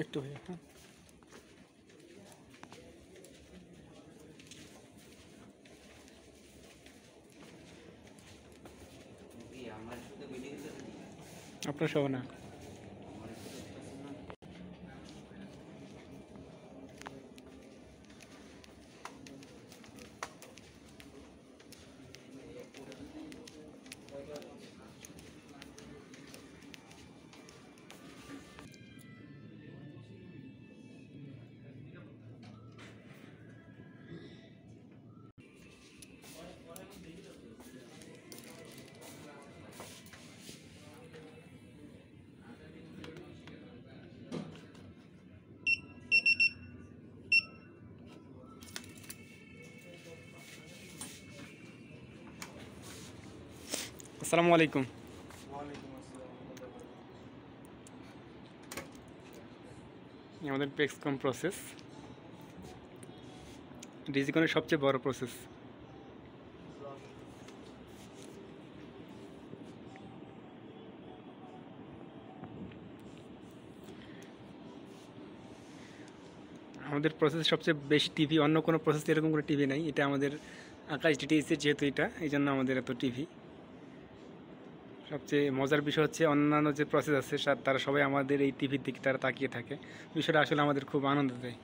একটু ভাইয়া। হ্যাঁ, আপনার সব না। আসসালামু আলাইকুম। আমাদের পেক্সকম প্রসেস ডিজিকনের সবচেয়ে বড় প্রসেস। আমাদের প্রসেস সবচেয়ে বেশি টিভি, অন্য কোনো প্রসেস এরকম কোনো টিভি নাই। এটা আমাদের আকাশ ডিটিএসের যেহেতু এটা, এই জন্য আমাদের এত টিভি। সবচেয়ে মজার বিষয় হচ্ছে অন্যান্য যে প্রসেস আছে তারা সবাই আমাদের এই টিভির দিকে তারা তাকিয়ে থাকে। বিষয়টা আসলে আমাদের খুব আনন্দ দেয়।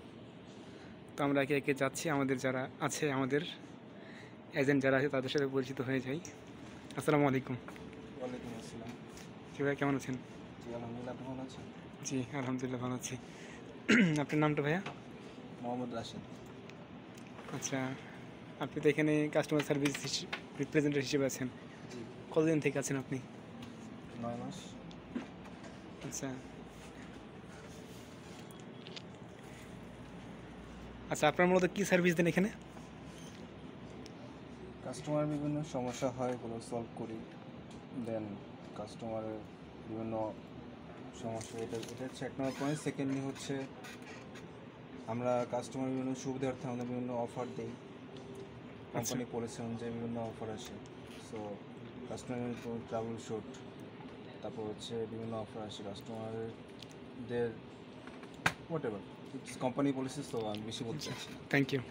তো আমরা একে একে যাচ্ছি, আমাদের যারা আছে, আমাদের এজেন্ট যারা আছে তাদের সাথে পরিচিত হয়ে যাই। আসসালামু আলাইকুম। ওয়ালাইকুম আসসালাম। জি ভাইয়া, কেমন আছেন? জি আলহামদুলিল্লাহ, আপনি ভালো আছেন? জি আলহামদুলিল্লাহ ভালো আছি। আপনার নামটা ভাইয়া? মোহাম্মদ রাশেদ। আচ্ছা, আপনি তো এখানে কাস্টমার সার্ভিস রিপ্রেজেন্টেটিভ হিসেবে আছেন। জি। কতদিন থেকে আছেন আপনি? 9 মাস। আচ্ছা আচ্ছা, আপনার মূলত কী সার্ভিস দেন এখানে? কাস্টমার বিভিন্ন সমস্যা হয়, এগুলো সলভ করি। দেন কাস্টমারের বিভিন্ন সমস্যা, এটা হচ্ছে 1 নম্বর পয়েন্ট। সেকেন্ডলি হচ্ছে আমরা কাস্টমার বিভিন্ন সুবিধার্থে আমাদের বিভিন্ন অফার দিই। কোম্পানি পলিসি অনুযায়ী বিভিন্ন অফার আসে। সো কাস্টমার ট্রাভেল শুট, তারপর হচ্ছে বিভিন্ন অফার আসে কাস্টমারদের, whatever it's company policy. So আমি বেশি বলতে চাচ্ছি না। Thank you.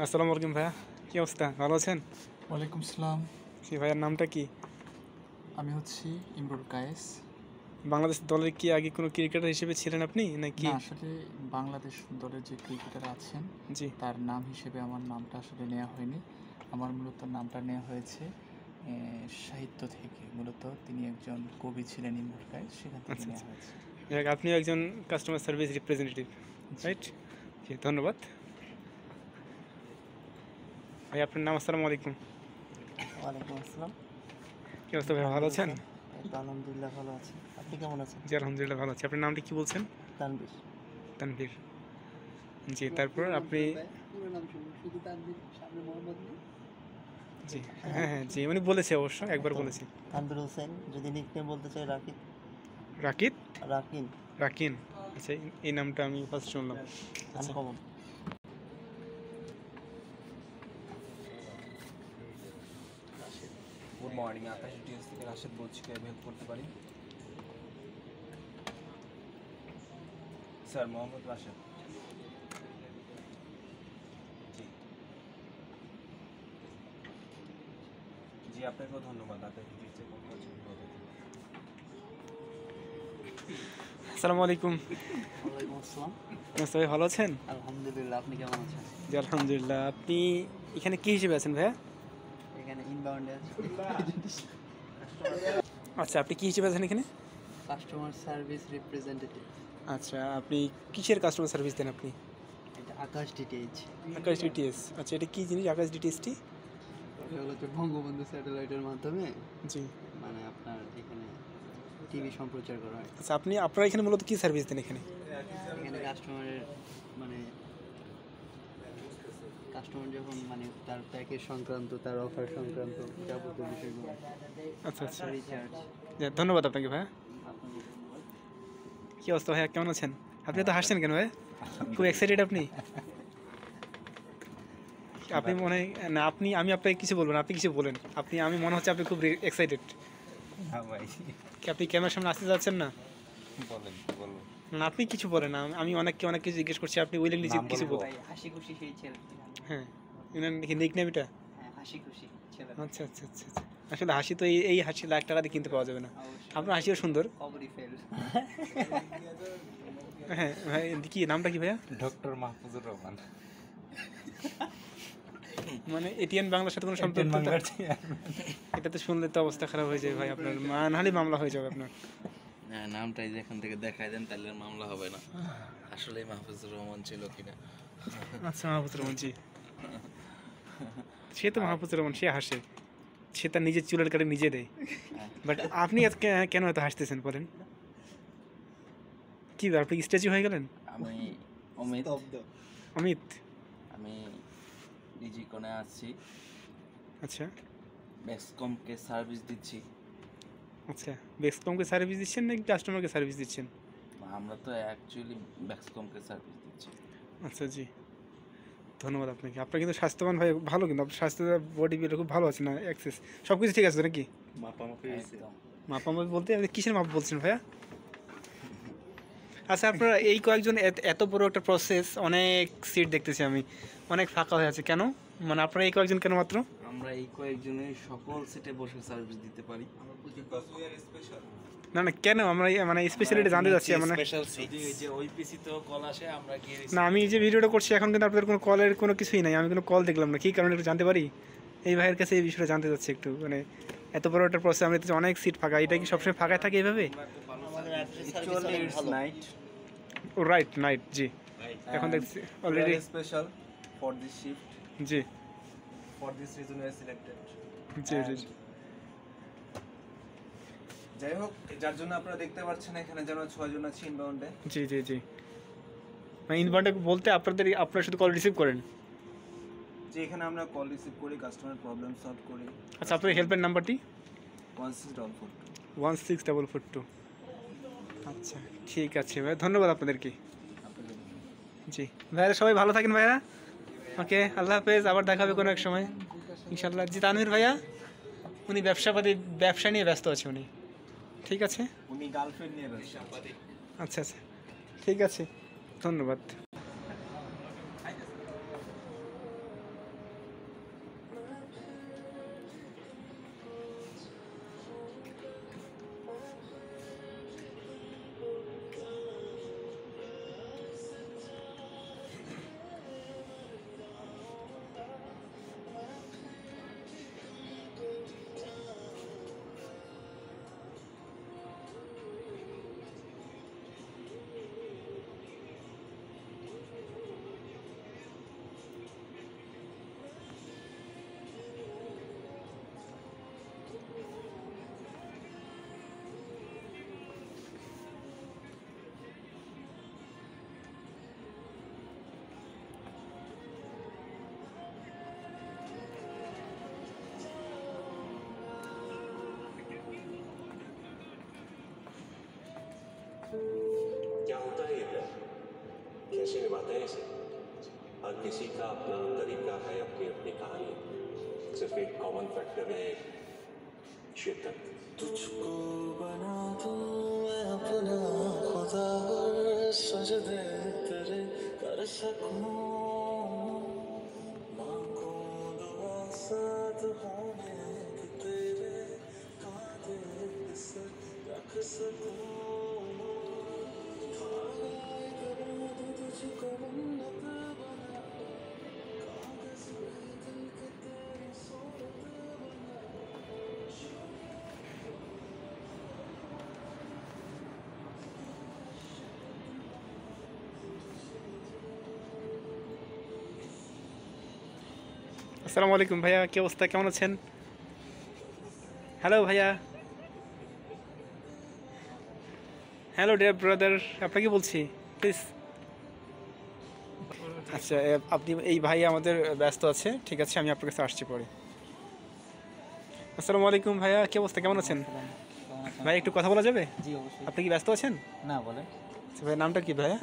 আসসালামু আলাইকুম ভাইয়া, কী অবস্থা, ভালো আছেন? ওয়ালাইকুম আসসালাম। জি ভাইয়ার নামটা কি? আমি হচ্ছি ইমরুল কায়েস। বাংলাদেশ দলের কি আগে কোনো ক্রিকেটার হিসেবে ছিলেন আপনি নাকি? না, আসলে বাংলাদেশ দলের যে ক্রিকেটার আছেন জি তার নাম হিসেবে আমার নামটা আসলে নেওয়া হয়নি। আমার মূলত নামটা নেওয়া হয়েছে সাহিত্য থেকে। মূলত তিনি একজন কবি ছিলেন ইমরুল কায়েস, সেখান থেকে আচ্ছা নেওয়া আচ্ছা, হয়েছে। যাক, আপনিও একজন কাস্টমার সার্ভিস রিপ্রেজেন্টেটিভ, রাইট? জি ধন্যবাদ ভাই। আপনার নাম? আসসালামু আলাইকুম। ওয়ালাইকুম আসসালাম। কী অবস্থা ভাই, ভালো আছেন? এই তো আলহামদুলিল্লাহ ভালো আছি। আপনি কেমন আছেন? জি আলহামদুলিল্লাহ ভালো আছি। আপনার নামটি কি বলছেন? তানভীর। তানভীর। জি, তারপর আপনি? পুরো নাম শুধু তানভীর, সামনে মোহাম্মদ নেই। জি হ্যাঁ হ্যাঁ, জি উনি বলেছে, অবশ্য একবার বলেছি। তানভীর হোসেন, যদি নিকনেম বলতে চাই রাকিব। রাকিব? রাকিন। রাকিন। আচ্ছা, এই নামটা আমি ফার্স্ট শুনলাম। আচ্ছা, আনকমন। গুড মর্নিং, আকাশ ডিটিএস থেকে রাশেদ বলছি। কে হেল্প করতে পারি? স্যার মোহাম্মদ রাশেদ। জি জি, আপনাকেও ধন্যবাদ। আকাশ ডিটিএসের পক্ষ থেকে আসসালামু আলাইকুম। ওয়ালাইকুম আসসালাম। ভাই ভালো আছেন? আলহামদুলিল্লাহ, আপনি কেমন আছেন? জি আলহামদুলিল্লাহ। আপনি এখানে কী হিসেবে আছেন ভাইয়া? এখানে ইনবাউন্ডে আছি। আচ্ছা, আপনি কী হিসেবে আছেন এখানে? Customer service representative. আচ্ছা, আপনি কিসের কাস্টমার সার্ভিস দেন আপনি? এটা আকাশ ডিটিএইচ। আকাশ ডিটিএস। আচ্ছা, এটা কী জিনিস আকাশ ডিটিএসটি? এটা হচ্ছে বঙ্গবন্ধু স্যাটেলাইটের মাধ্যমে জি, মানে আপনার এখানে টিভি সম্প্রচার করা হয়। আচ্ছা, আপনারা এখানে মূলত কী সার্ভিস দেন এখানে? এখানে কাস্টমারের মানে কাস্টমার যখন মানে তার প্যাকেজ সংক্রান্ত, তার অফার সংক্রান্ত যাবতীয় বিষয়গুলো, আচ্ছা আচ্ছা, রিচার্জ। ধন্যবাদ আপনাকে ভাইয়া। আপনাদের কী অবস্থা ভাইয়া, কেমন আছেন? আপনি তো হাসছেন কেন ভাই? খুব এক্সাইটেড আপনি? আপনি মনে হয় না, আমি আপনাকে কিছু বলবো না, আপনি কিছু বলেন। আমি মনে হচ্ছে আপনি খুব এক্সাইটেড। হ্যাঁ ভাই। কি আপনি ক্যামেরার সামনে আসতে যাচ্ছেন না? বলেন বলুন। না, আপনি কিছু বলেন না, আমি অনেক কিছু জিজ্ঞেস করছি, আপনি উইলিংলি নাম কিছু বলবো? বলেন। ভাই হাসি খুশি সেই ছেলে। হ্যাঁ, এনার নিক নেম এটা? হ্যাঁ হাসি খুশি ছেলে। আচ্ছা আচ্ছা আচ্ছা আচ্ছা। আসলে হাসি তো এই হাসি লাখ টাকা দিয়ে কিনতে পাওয়া যাবে না। অবশ্যই। আপনার হাসিও সুন্দর। কবরই ফেল। হ্যাঁ ভাই, কি নামটা কি ভাইয়া? ডক্টর মাহফুজুর রহমান। মানে এটিএন বাংলার সাথে কোনো সম্পর্ক? এটা তো শুনলে তো অবস্থা খারাপ হয়ে যায় ভাই, আপনার নাহলে মামলা হয়ে যাবে আপনার। হ্যাঁ, নামটাই যে এখান থেকে দেখাই দেন তাহলে আর মামলা হবে না। আসলে মাহফুজুর রহমান ছিল কিনা। আচ্ছা, মাহফুজুর রহমান জি। সে তো মাহফুজুর রহমান, সে হাসে, সে তার নিজের চুলের কাটে নিজে দেয়। বাট আপনি আজকে কেন এত হাসতেছেন বলেন? কি ব্যাপার, আপনি স্ট্যাচু হয়ে গেলেন? আমি অমিত, অমিত? আমি ডিজিকনে আছি, আচ্ছা বেক্সকমকে সার্ভিস দিচ্ছি। আচ্ছা, বেক্সকমকে সার্ভিস দিচ্ছেন নাকি কাস্টমারকে সার্ভিস দিচ্ছেন? আমরা তো অ্যাকচুয়ালি বেক্সকমকে সার্ভিস দিচ্ছি। আচ্ছা জি, ধন্যবাদ আপনাকে। আপনার কিন্তু স্বাস্থ্যবান ভাই, ভালো, কিন্তু আপনার স্বাস্থ্য বডি বিল্ড খুব ভালো আছে না, অ্যাক্সেস সব কিছু ঠিক আছে তো নাকি? একদম। মাপামাপি বলতে আপনি কিসের মাপ বলছেন ভাইয়া? আচ্ছা, আপনারা এই কয়েকজন এত বড় একটা প্রসেস, অনেক সিট দেখতেছি আমি, অনেক ফাঁকা হয়ে আছে কেন? মানে আপনারা এই কয়েকজন কেন মাত্র? আমরা এই কয়েকজনের সকল সিটে বসে সার্ভিস দিতে পারি। না না, কেন আমরা মানে স্পেশালিটি জানতে চাচ্ছি মানে। স্পেশাল সিট যে ওই পিসি তো কল আসে, আমরা গিয়ে না, আমি যে ভিডিওটা করছি এখন কিন্তু আপনাদের কোনো কলের কোনো কিছুই নাই, আমি কোনো কল দেখলাম না, কী কারণে একটু জানতে পারি? এই ভাইয়ের কাছে এই বিষয়টা জানতে চাচ্ছি একটু, মানে এত বড় একটা প্রসেস, আমরা দেখছি অনেক সিট ফাঁকা, এটা কি সবসময় ফাঁকায় থাকে এইভাবে? Actually it's night. Oh right, night জি। এখন দেখছি already. Special for this shift, জি for this reason we are selected. জি জি জি। যাই হোক, যার জন্য আপনারা দেখতে পাচ্ছেন এখানে যেন 6 জন আছে ইনবাউন্ডে। জি জি জি। মানে ইনভার্টার বলতে আপনারা শুধু কল রিসিভ করেন? যে এখানে আমরা কল রিসিভ করি, কাস্টমার প্রবলেম সলভ করি। আচ্ছা, আপনার হেল্পের নাম্বারটি? 1644। 16442। আচ্ছা ঠিক আছে ভাই, ধন্যবাদ আপনাদেরকে। জি ভাইরা, সবাই ভালো থাকেন ভাইয়া। ওকে, আল্লাহ হাফেজ, আবার দেখা হবে কোনো এক সময় ইনশাল্লাহ। জি তানভীর ভাইয়া, উনি ব্যবসা নিয়ে ব্যস্ত আছে উনি। ঠিক আছে, উনি গার্লফ্রেন্ড নিয়ে ব্যস্ত। আচ্ছা আচ্ছা ঠিক আছে, ধন্যবাদ। क्या होता है ये प्यार, कैसे निभाते हैं इसे? हर किसी का अपना तरीका है, अपनी अपनी कहानी। सिर्फ एक कॉमन फैक्टर है, शिद्दत। तुझको बना दूं मैं अपना खुदा, और सजदे तेरे कर सकूं, मांगूं दुआ साथ होने की तेरे, कांधे पे सर रख सकूं। तुझको मन्नत बना, कागज पे दिल के तेरी सूरत बना। আসসালামু আলাইকুম ভাইয়া, কি অবস্থা, কেমন আছেন? হ্যালো ভাইয়া, হ্যালো ডিয়ার ব্রাদার, আপনাকে বলছি প্লিজ। আচ্ছা, আপনি এই ভাই আমাদের ব্যস্ত আছে, ঠিক আছে, আমি আপনার কাছে আসছি পরে। আসসালামু আলাইকুম ভাইয়া, কি অবস্থা, কেমন আছেন? ভাই একটু কথা বলা যাবে? জি অবশ্যই। আপনি কি ব্যস্ত আছেন? না বলেন। আচ্ছা ভাই, নামটা কি ভাইয়া?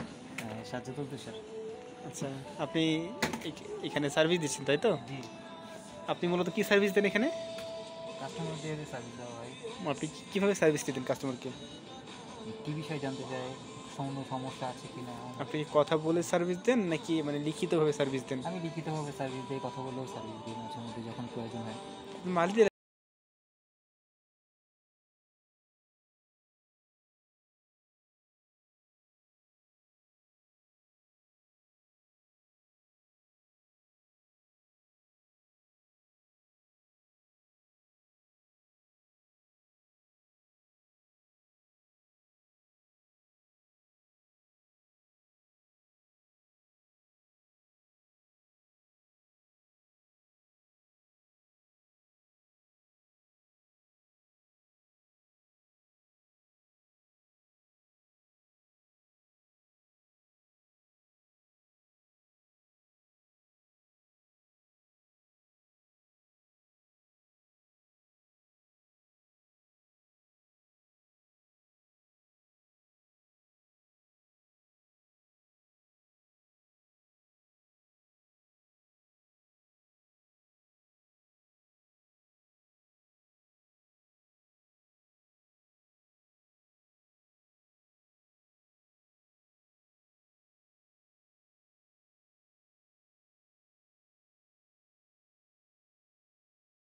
সাজ্জাদুল তুষার। আচ্ছা, আপনি এখানে সার্ভিস দিচ্ছেন তাই তো? জি, আপনি মূলত কি সার্ভিস দেন এখানে? কাস্টমার দিয়ে সার্ভিস দেওয়া হয়। আপনি কীভাবে সার্ভিস দিতেন কাস্টমারকে? কী বিষয় জানতে চায়, কোনো সমস্যা আছে কি না। আপনি কথা বলে সার্ভিস দেন নাকি মানে লিখিতভাবে সার্ভিস দেন? আমি লিখিতভাবে সার্ভিস দিই, কথা বলেও সার্ভিস দিই মাঝে মধ্যে যখন প্রয়োজন হয়। মালিদের